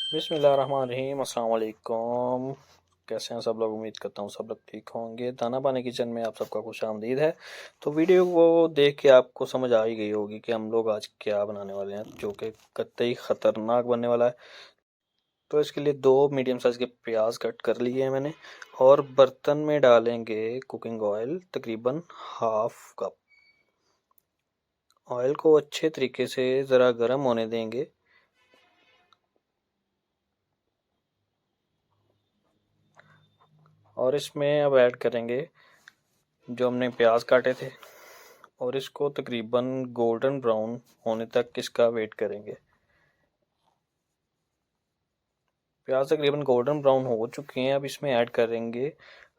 बिस्मिल्लाहिर्रहमानिर्रहीम। अस्सलाम वालेकुम। कैसे हैं सब लोग? उम्मीद करता हूँ सब लोग ठीक होंगे। दाना पानी किचन में आप सबका खुश आमदीद है। तो वीडियो को देख के आपको समझ आ ही गई होगी कि हम लोग आज क्या बनाने वाले हैं, जो कि कतई ख़तरनाक बनने वाला है। तो इसके लिए 2 मीडियम साइज़ के प्याज कट कर लिए हैं मैंने, और बर्तन में डालेंगे कुकिंग ऑयल तकरीबन हाफ कप। ऑयल को अच्छे तरीके से ज़रा गर्म होने देंगे। और इसमें अब ऐड करेंगे जो हमने प्याज काटे थे, और इसको तकरीबन गोल्डन ब्राउन होने तक इसका वेट करेंगे। प्याज तकरीबन गोल्डन ब्राउन हो चुके हैं। अब इसमें ऐड करेंगे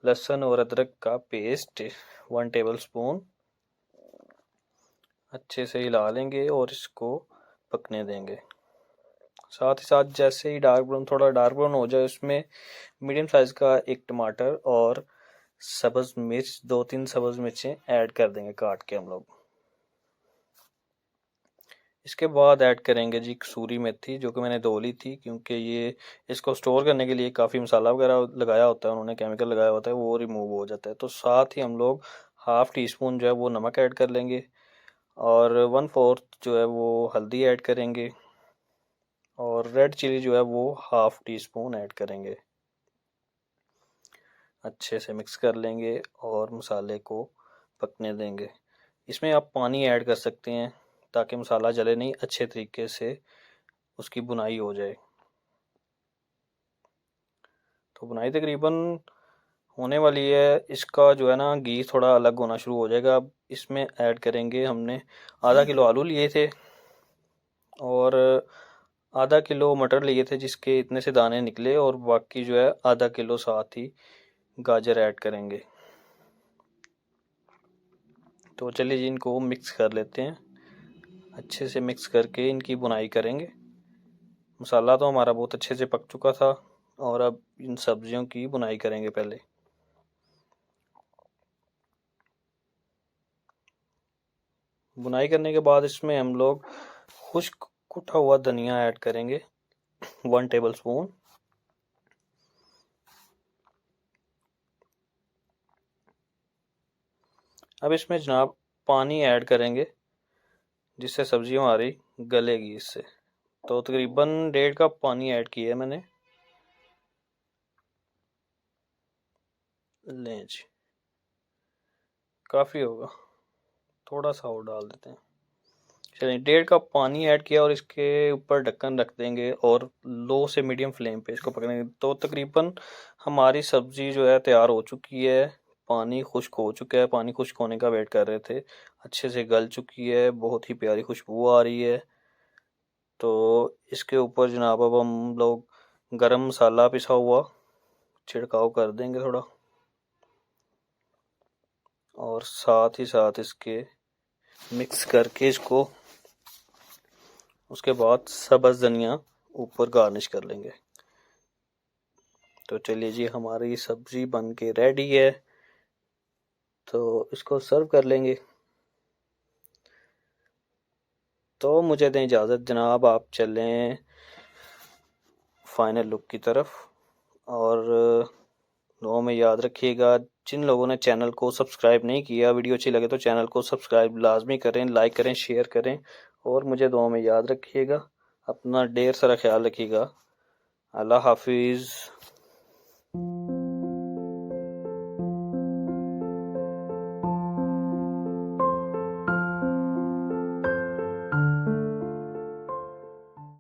लहसुन और अदरक का पेस्ट 1 टेबल स्पून। अच्छे से हिला लेंगे और इसको पकने देंगे। साथ ही साथ जैसे ही थोड़ा डार्क ब्राउन हो जाए, उसमें मीडियम साइज़ का एक टमाटर और सब्ज़ मिर्च 2-3 सब्ज़ मिर्चें ऐड कर देंगे काट के हम लोग। इसके बाद ऐड करेंगे जी कसूरी मेथी, जो कि मैंने धो ली थी, क्योंकि ये इसको स्टोर करने के लिए काफ़ी मसाला वगैरह लगाया होता है, उन्होंने केमिकल लगाया होता है, वो रिमूव हो जाता है। तो साथ ही हम लोग हाफ़ टी स्पून जो है वो नमक ऐड कर लेंगे, और 1/4 जो है वो हल्दी ऐड करेंगे, और रेड चिली जो है वो हाफ़ टी स्पून ऐड करेंगे। अच्छे से मिक्स कर लेंगे और मसाले को पकने देंगे। इसमें आप पानी ऐड कर सकते हैं ताकि मसाला जले नहीं, अच्छे तरीके से उसकी बुनाई हो जाए। तो बुनाई तकरीबन होने वाली है। इसका जो है ना घी थोड़ा अलग होना शुरू हो जाएगा। अब इसमें ऐड करेंगे, हमने आधा किलो आलू लिए थे और आधा किलो मटर लिए थे, जिसके इतने से दाने निकले, और बाकी जो है आधा किलो साथ ही गाजर ऐड करेंगे। तो चलिए जी इनको मिक्स कर लेते हैं। अच्छे से मिक्स करके इनकी बुनाई करेंगे। मसाला तो हमारा बहुत अच्छे से पक चुका था, और अब इन सब्जियों की बुनाई करेंगे पहले। बुनाई करने के बाद इसमें हम लोग खुश्क कुटा हुआ धनिया ऐड करेंगे 1 टेबल स्पून। अब इसमें जनाब पानी ऐड करेंगे, जिससे सब्जी हमारी गलेगी इससे। तो तकरीबन 1.5 कप पानी ऐड किया है मैंने। लें जी, काफ़ी होगा, थोड़ा सा और डाल देते हैं। चलिए 1.5 कप पानी ऐड किया, और इसके ऊपर ढक्कन रख देंगे और लो से मीडियम फ्लेम पे इसको पकने देंगे। तो तकरीबन हमारी सब्जी जो है तैयार हो चुकी है। पानी खुश्क हो चुका है, पानी खुश्क होने का वेट कर रहे थे। अच्छे से गल चुकी है, बहुत ही प्यारी खुशबू आ रही है। तो इसके ऊपर जनाब अब हम लोग गरम मसाला पिसा हुआ छिड़काव कर देंगे थोड़ा, और साथ ही साथ इसके मिक्स करके इसको, उसके बाद सब्ज़ धनिया ऊपर गार्निश कर लेंगे। तो चलिए जी हमारी सब्ज़ी बन के रेडी है, तो इसको सर्व कर लेंगे। तो मुझे दें इजाज़त जनाब, आप चलें फाइनल लुक की तरफ। और दुआ में याद रखिएगा, जिन लोगों ने चैनल को सब्सक्राइब नहीं किया, वीडियो अच्छी लगे तो चैनल को सब्सक्राइब लाजमी करें, लाइक करें, शेयर करें, और मुझे दुआ में याद रखिएगा। अपना ढेर सारा ख्याल रखिएगा। अल्लाह हाफिज़।